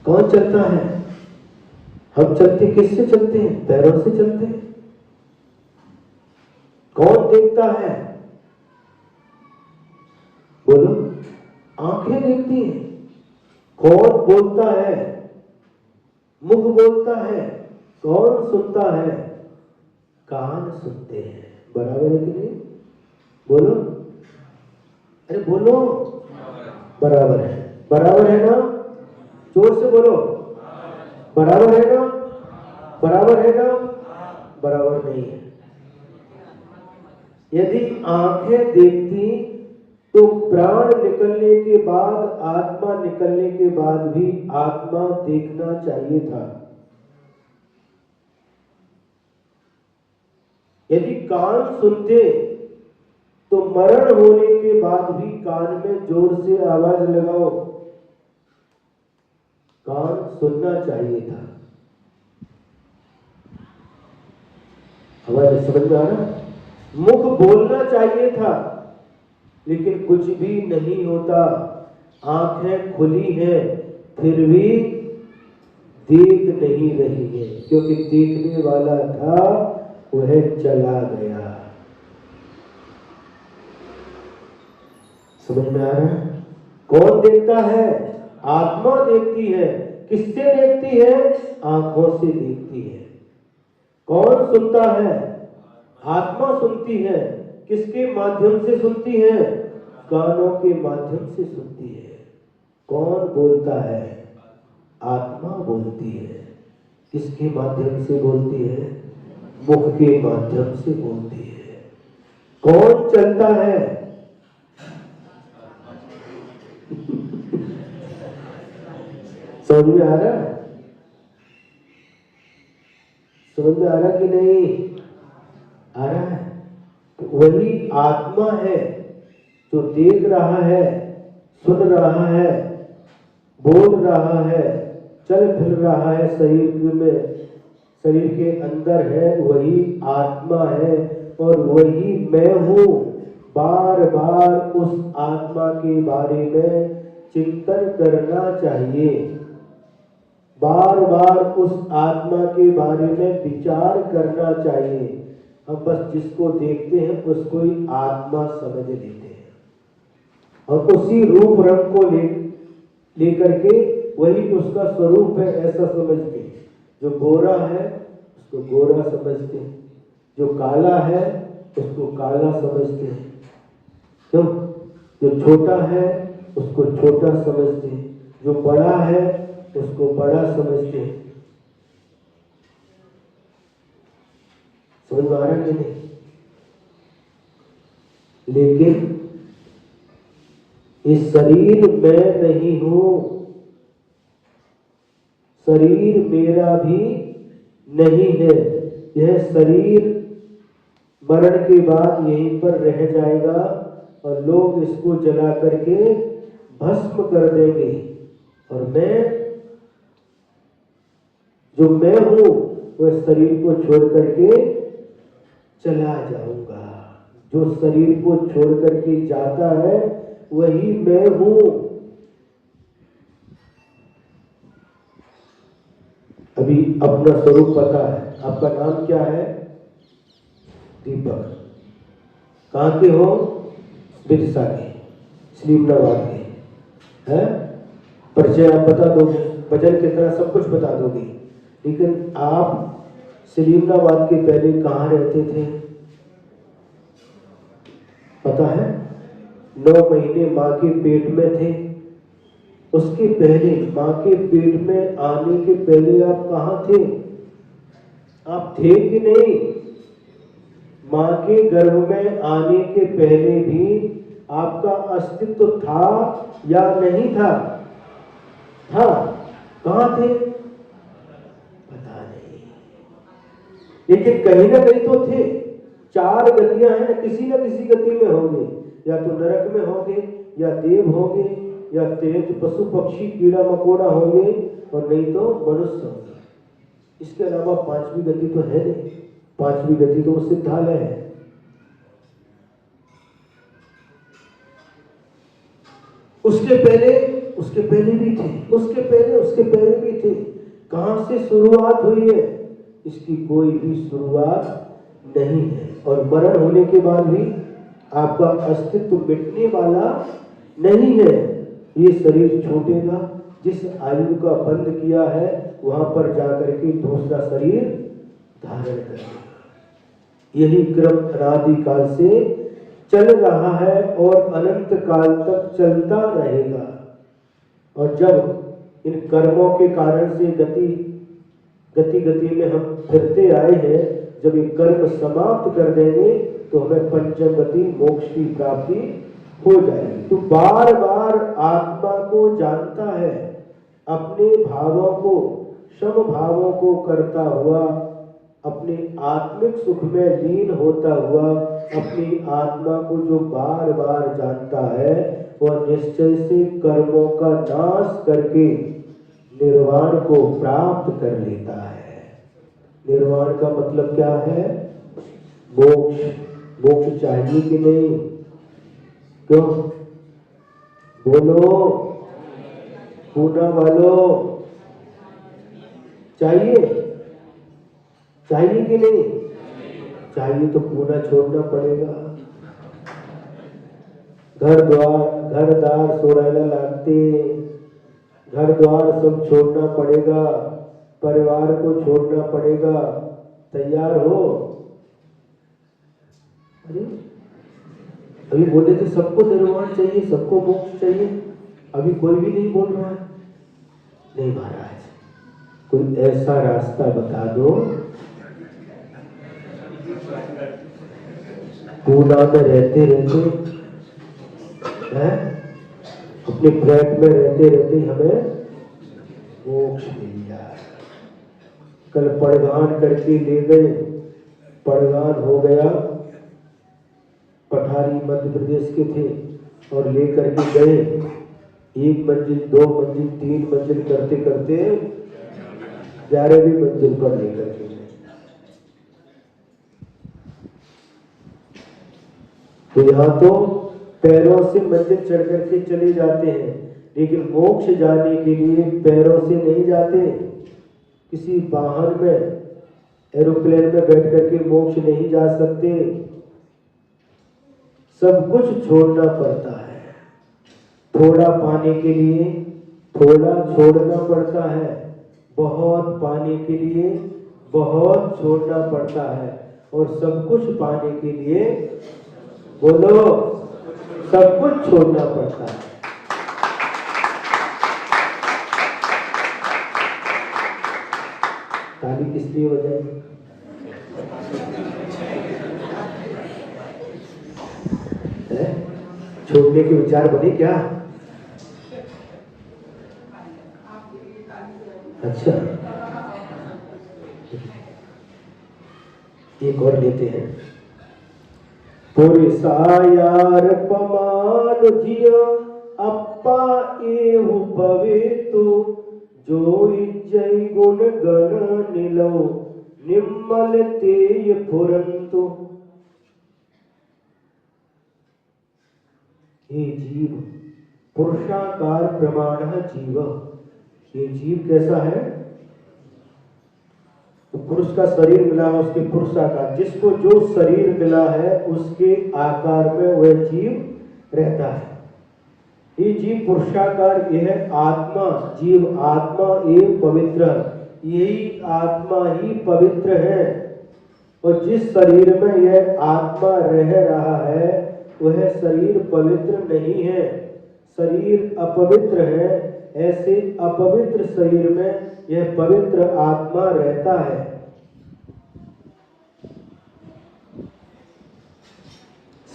कौन चलता है? हम चलते किससे चलते हैं? पैरों से चलते हैं। कौन देखता है? बोलो, आंखें देखती हैं। कौन बोलता है? मुख बोलता है। कौन सुनता है? कान सुनते हैं। बराबर है कि नहीं? बोलो, अरे बोलो, बराबर है। बराबर है ना? जोर से बोलो, बराबर है ना? बराबर है ना? बराबर नहीं है। यदि आंखें देखती तो प्राण निकलने के बाद, आत्मा निकलने के बाद भी आत्मा देखना चाहिए था। यदि कान सुनते तो मरण होने के बाद भी कान में जोर से आवाज लगाओ। कान सुनना चाहिए था। आवाज समझ में आ रहा? मुख बोलना चाहिए था, लेकिन कुछ भी नहीं होता। आंखें खुली हैं फिर भी देख नहीं रही है, क्योंकि देखने वाला था वह चला गया। समझ में आ रहा है? कौन देखता है? आत्मा देखती है। किससे देखती है? आंखों से देखती है। कौन सुनता है? आत्मा सुनती है। किसके माध्यम से सुनती है? कानों के माध्यम से सुनती है। कौन बोलता है? आत्मा बोलती है। किसके माध्यम से बोलती है? मुख के माध्यम से बोलती है। कौन चलता है? समझ में आ रहा है? समझ में आ रहा कि नहीं आ रहा है? तो वही आत्मा है जो देख रहा है, सुन रहा है, बोल रहा है, चल फिर रहा है, शरीर में, शरीर के अंदर है। वही आत्मा है और वही मैं हूं। बार बार उस आत्मा के बारे में चिंतन करना चाहिए, बार बार उस आत्मा के बारे में विचार करना चाहिए। हम बस जिसको देखते हैं उसको ही आत्मा समझ लेते हैं और उसी रूप रंग को लेकर के वही उसका स्वरूप है ऐसा समझते हैं। जो गोरा है उसको गोरा समझते हैं, जो काला है उसको काला समझते हैं, क्यों? जो छोटा है उसको छोटा समझते हैं, जो बड़ा है उसको बड़ा समझते हैं। समझ में आ रहा कि नहीं? लेकिन इस शरीर में नहीं हूं, शरीर मेरा भी नहीं है। यह शरीर मरण के बाद यहीं पर रह जाएगा और लोग इसको जला करके भस्म कर देंगे और जो मैं हूं वह शरीर को छोड़ करके चला जाऊंगा। जो शरीर को छोड़ करके जाता है वही मैं हूं। अभी अपना स्वरूप पता है। आपका नाम क्या है? दीपक। कहाँ के हो? बिरसा के, सलीमनाबाद के। है परिचय आप बता दोगे, वजन कितना, सब कुछ बता दोगे, लेकिन आप सलीमनाबाद के पहले कहाँ रहते थे? पता है? 9 महीने माँ के पेट में थे। उसके पहले, माँ के पेट में आने के पहले आप कहाँ थे? आप थे कि नहीं? माँ के गर्भ में आने के पहले भी आपका अस्तित्व था या नहीं था? था। कहाँ थे? पता नहीं, लेकिन कहीं ना कहीं तो थे। 4 गतियां हैं ना, किसी गति में होंगे, या तो नरक में होंगे, या देव होंगे, या तेज पशु पक्षी कीड़ा मकोड़ा होंगे, और नहीं तो मनुष्य होंगे। इसके अलावा 5वीं गति तो है नहीं। 5वीं गति तो सिद्धालय है। उसके पहले भी थे, उसके पहले भी थे। कहां से शुरुआत हुई है? इसकी कोई भी शुरुआत नहीं है। और मरण होने के बाद भी आपका अस्तित्व मिटने वाला नहीं है। ये शरीर छूटेगा, जिस आयु का बंद किया है वहां पर जाकर के दूसरा शरीर धारण करेगा। यही क्रम अनादिकाल से चल रहा है और अनंत काल तक चलता रहेगा। और जब इन कर्मों के कारण से गति में हम फिरते आए हैं, जब ये कर्म समाप्त कर देंगे तो हमें पंचम गति मोक्ष की प्राप्ति हो जाएगी। तो बार बार आत्मा को जानता है, अपने भावों को, सम भावों को करता हुआ, अपने आत्मिक सुख में लीन होता हुआ, अपनी आत्मा को जो बार बार जानता है वह निश्चय से कर्मों का नाश करके निर्वाण को प्राप्त कर लेता है। निर्वाण का मतलब क्या है? मोक्ष। मोक्ष चाहिए कि नहीं? क्यों? बोलो पूना वालों, चाहिए? चाहिए कि नहीं? चाहिए तो पूना छोड़ना पड़ेगा। घर द्वार सोड़ाना लागते, घर द्वार सब छोड़ना पड़ेगा, परिवार को छोड़ना पड़ेगा। तैयार हो? अरे अभी बोले थे सबको निर्वाण चाहिए, सबको मोक्ष चाहिए, अभी कोई भी नहीं बोल रहा है। नहीं महाराज, कोई ऐसा रास्ता बता दो। पूना में रहते हैं, अपने फ्लैट में रहते हमें मोक्ष मिल जाए। कल पड़गान करके ले गए, पड़गान हो गया, पठारी मध्य प्रदेश के थे और लेकर के गए। 1 मंजिल 2 मंजिल 3 मंजिल करते करते 11वीं मंजिल पर लेकर के गए। तो यहाँ तो पैरों से मंदिर चढ़ करके चले जाते हैं, लेकिन मोक्ष जाने के लिए पैरों से नहीं जाते। किसी वाहन में, एरोप्लेन में बैठ करके मोक्ष नहीं जा सकते। सब कुछ छोड़ना पड़ता है। थोड़ा पाने के लिए थोड़ा छोड़ना पड़ता है, बहुत पाने के लिए बहुत छोड़ना पड़ता है, और सब कुछ पाने के लिए, बोलो, सब कुछ छोड़ना पड़ता है। ताली किस लिए बजाई? छोड़ने के विचार बने क्या? अच्छा, एक और लेते हैं। पुरसायार पमान जिया अप्पा एहु पवितु, जो जय गुण गण निलो निम्मल तेय फुरंतु। हे जीव, पुरुषाकार प्रमाण जीव। ये जीव कैसा है? तो पुरुष का शरीर मिला है, उसके पुरुषाकार, जिसको जो शरीर मिला है उसके आकार में वह जीव रहता है। ये जीव पुरुषाकार, यह आत्मा, जीव आत्मा एवं पवित्र, यही आत्मा ही पवित्र है। और जिस शरीर में यह आत्मा रह रहा है वह शरीर पवित्र नहीं है, शरीर अपवित्र है। ऐसे अपवित्र शरीर में यह पवित्र आत्मा रहता है।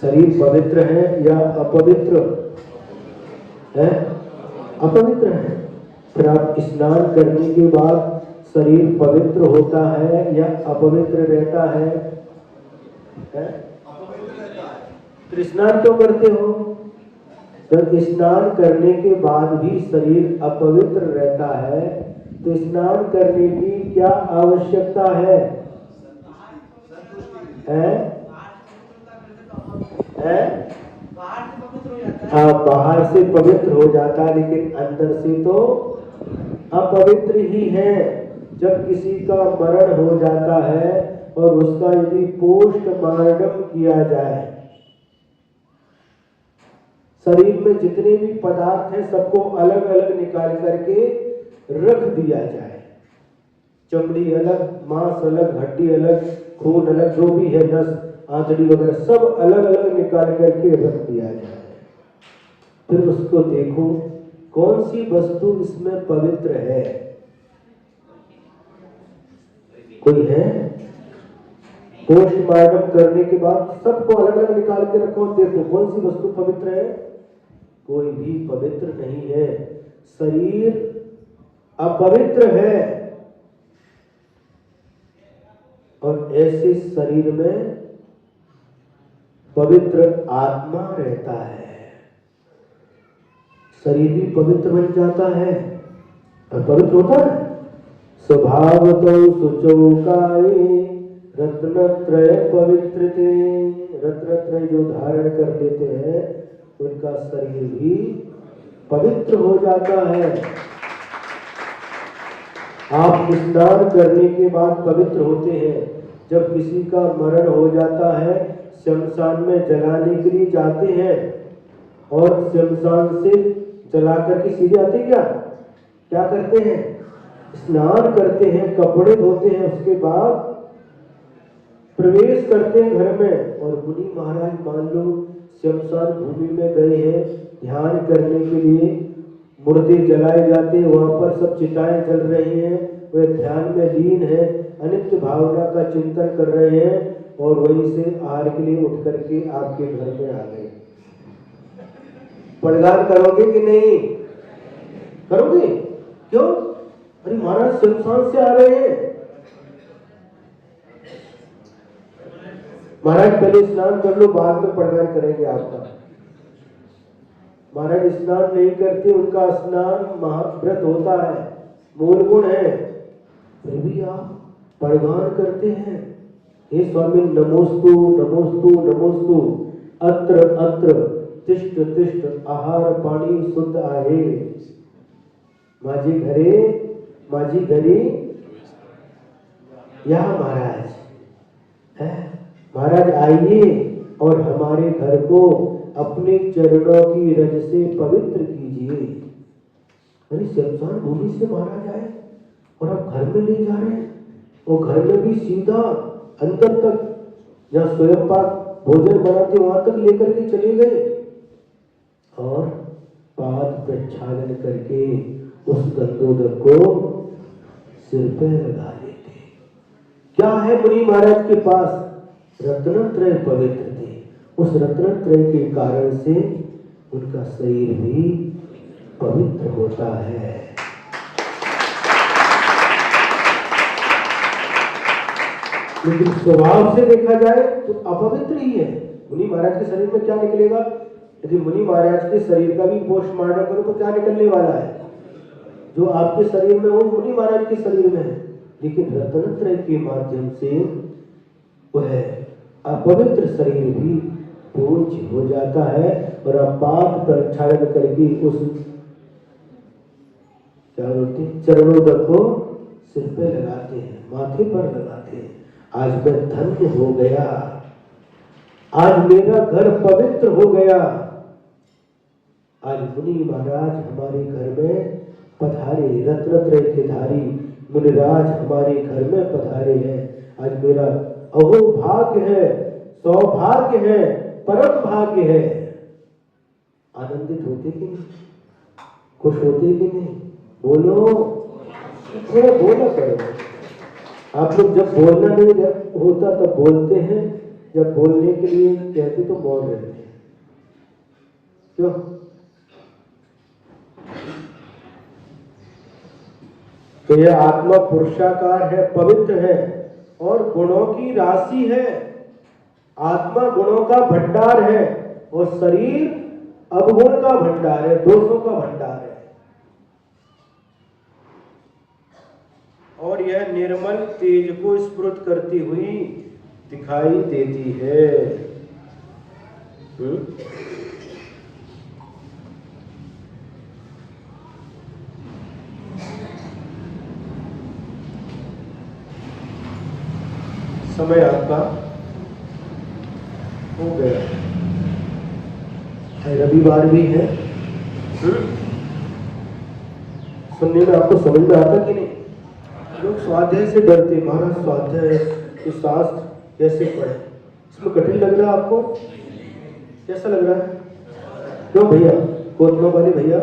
शरीर पवित्र है या अपवित्र है? अपवित्र है। फिर आप स्नान करने के बाद शरीर पवित्र होता है या अपवित्र रहता है? तो स्नान क्यों करते हो? जब स्नान करने के बाद भी शरीर अपवित्र रहता है तो स्नान करने की क्या आवश्यकता है? हाँ, बाहर से पवित्र हो जाता है लेकिन अंदर से तो अपवित्र ही है। जब किसी का मरण हो जाता है और उसका यदि पोस्टमार्टम किया जाए, शरीर में जितने भी पदार्थ हैं सबको अलग अलग निकाल करके रख दिया जाए। चमड़ी अलग, मांस अलग, हड्डी अलग, खून अलग, जो भी है, नस, आंतड़ी वगैरह सब अलग अलग निकाल करके रख दिया जाए। फिर उसको देखो कौन सी वस्तु इसमें पवित्र है। कोई है? पोस्टमार्टम करने के बाद सबको अलग अलग निकाल के रखो, देखो कौन सी वस्तु पवित्र है। कोई भी पवित्र नहीं है। शरीर अपवित्र है और ऐसे शरीर में पवित्र आत्मा रहता है। शरीर भी पवित्र बन जाता है और पवित्र होता है। स्वभाव तो सुचौकाए रत्नत्रय पवित्र थे। रत्नत्रय जो धारण कर लेते हैं उनका शरीर भी पवित्र हो जाता है। आप स्नान करने के बाद पवित्र होते हैं। जब किसी का मरण हो जाता है शमशान में जलाने के लिए जाते हैं और शमशान से जला करके सीधे आते क्या करते हैं? स्नान करते हैं, कपड़े धोते हैं, उसके बाद प्रवेश करते हैं घर में। और मुनि महाराज मान लो शमशान भूमि में गए हैं ध्यान करने के लिए, मुर्दे जलाए जाते हैं, वहां पर सब चिताएं जल रही हैं, वे ध्यान में लीन है, अनित्य भावना का चिंतन कर रहे हैं और वहीं से आहार के लिए उठ करके आपके घर में आ गए। पड़गार करोगे कि नहीं करोगे? क्यों? अरे महाराज शमशान से आ रहे हैं। महाराज पहले स्नान कर लो, बाद में पड़गार करेंगे आपका। महाराज स्नान नहीं करते, उनका स्नान महाव्रत होता है, मूल गुण है, फिर भी आप पड़गार करते हैं। हे स्वामी नमोस्तु नमोस्तु नमोस्तु। अत्र अत्र तिष्ठ तिष्ठ आहार पाणी शुद्ध आहे। माझी घरी या महाराज है। महाराज आइए और हमारे घर को अपने चरणों की रज से पवित्र कीजिए। अरे शमशान भूमि से महाराज आए और आप घर में ले जा रहे हैं, और घर में भी सीधा अंदर तक जहाँ स्वयं पाक भोजन बनाते वहां तक लेकर के चले गए और पाद प्रक्षालन करके उस गंधोदक को सिर पे लगा लेते। क्या है मुनि महाराज के पास? रत्नत्रय पवित्र थे। उस रत्नत्रय के कारण से उनका शरीर भी पवित्र होता है। लेकिन स्वभाव से देखा जाए तो अपवित्र ही है। मुनि महाराज के शरीर में क्या निकलेगा? यदि मुनि महाराज के शरीर का भी पोस्टमार्टम करो तो क्या निकलने वाला है? जो आपके शरीर में वो मुनि महाराज के शरीर में है, लेकिन रत्नत्रय के माध्यम से वह अपवित्र शरीर भी पूज्य हो जाता है और अपात प्रक्षालन करके उस क्या बोलते हैं चरणोदक को सिर पे लगाते हैं, माथे पर लगाते हैं। आज मैं धन्य हो गया, आज मेरा घर पवित्र हो गया। आज मुनि महाराज हमारे घर में पधारे, रत्नत्रय के धारी मुनिराज हमारे घर में पधारे हैं। आज मेरा अहो भाग्य है, सौभाग्य है, परम भाग्य है। आनंदित होते कि नहीं? खुश होते कि नहीं? बोलो, थोड़ा बोला करो। आप लोग जब बोलना नहीं होता तब बोलते हैं, जब बोलने के लिए कहते तो मौन रहते हैं। क्यों? तो यह आत्मा पुरुषाकार है, पवित्र है और गुणों की राशि है। आत्मा गुणों का भंडार है और शरीर अवगुण का भंडार है, दोषों का भंडार है। और यह निर्मल तेज को स्फुरित करती हुई दिखाई देती है। समय आपका हो गया है, रविवार भी है। सुनने में आपको समझ में आता कि नहीं? लोग स्वाध्याय से डरते, महाराज स्वाध्याय के शास्त्र कैसे पढ़े? इसमें कठिन लग रहा है आपको? कैसा लग रहा है? क्यों भैया, कोतमा वाले भैया,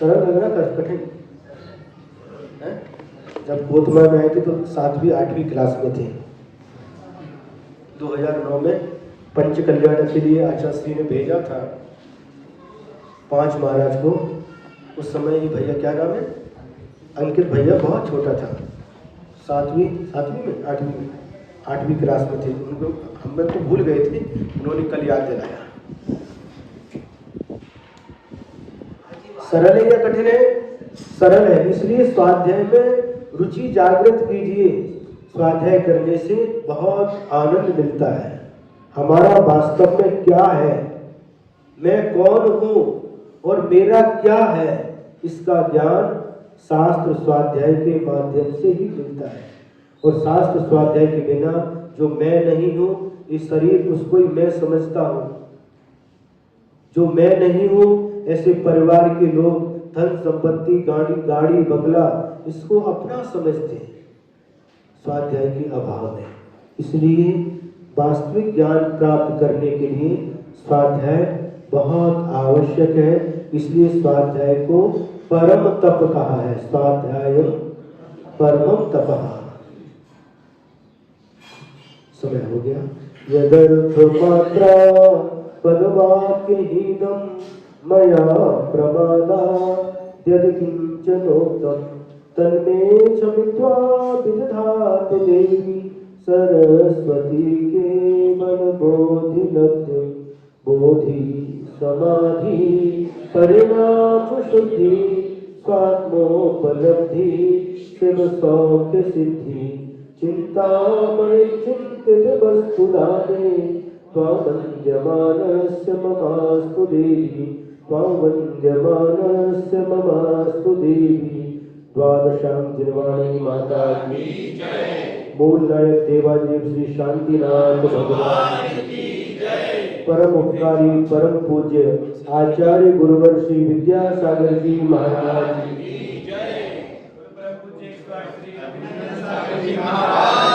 सरल लग रहा है कठिन? जब कोतमा में आए थे तो 7वीं 8वीं क्लास में थे। 2009 में पंच कल्याण के लिए आचार्य ने भेजा था 5 महाराज को। उस समय ये भैया, क्या नाम है, अंकित भैया, बहुत छोटा था, 7वीं में 8वीं क्लास में थे। उनको हम तो भूल गए थे, उन्होंने कल याद दिलाया। सरल है या कठिन है? सरल है। इसलिए स्वाध्याय में रुचि जागृत कीजिए। स्वाध्याय करने से बहुत आनंद मिलता है। हमारा वास्तव में क्या है, मैं कौन हूं और मेरा क्या है, इसका ज्ञान शास्त्र स्वाध्याय के माध्यम से ही मिलता है। और शास्त्र स्वाध्याय के बिना जो मैं नहीं हूं, इस शरीर उसको ही मैं समझता हूं। जो मैं नहीं हूं, ऐसे परिवार के लोग धन संपत्ति, गाड़ी बंगला, इसको अपना समझते हैं। स्वाध्याय के अभाव में, इसलिए वास्तविक ज्ञान प्राप्त करने के लिए स्वाध्याय बहुत आवश्यक है। इसलिए स्वाध्याय को परम तप कहा है। स्वाध्याय परम तपः। समय हो गया। यदर्थ मात्रा पदवाक्यहीनम् मया प्रमादात् यदि किंचनोक्तम् तन्मे क्षमित्वा विदधातु देवी सरस्वती के मन बोधि लब्धि बोधि समाधि परिणाम शुद्धि स्वात्मोपलब्धि शिव सौख्य सिद्धि चिंतामणि चिंतित वस्तुदाने त्वां वन्द्यमानस्य ममास्तु देवी त्वां वन्द्यमानस्य ममास्तु देवी। द्वादशां जिनवाणी माता की जय। मूल नायक देवादेव श्री शांतिनाथ भगवान की जय। परम उपकारी परम पूज्य आचार्य गुरुवर श्री विद्यासागर जी महाराज की जय। परम पूज्य श्री विद्यासागर जी महाराज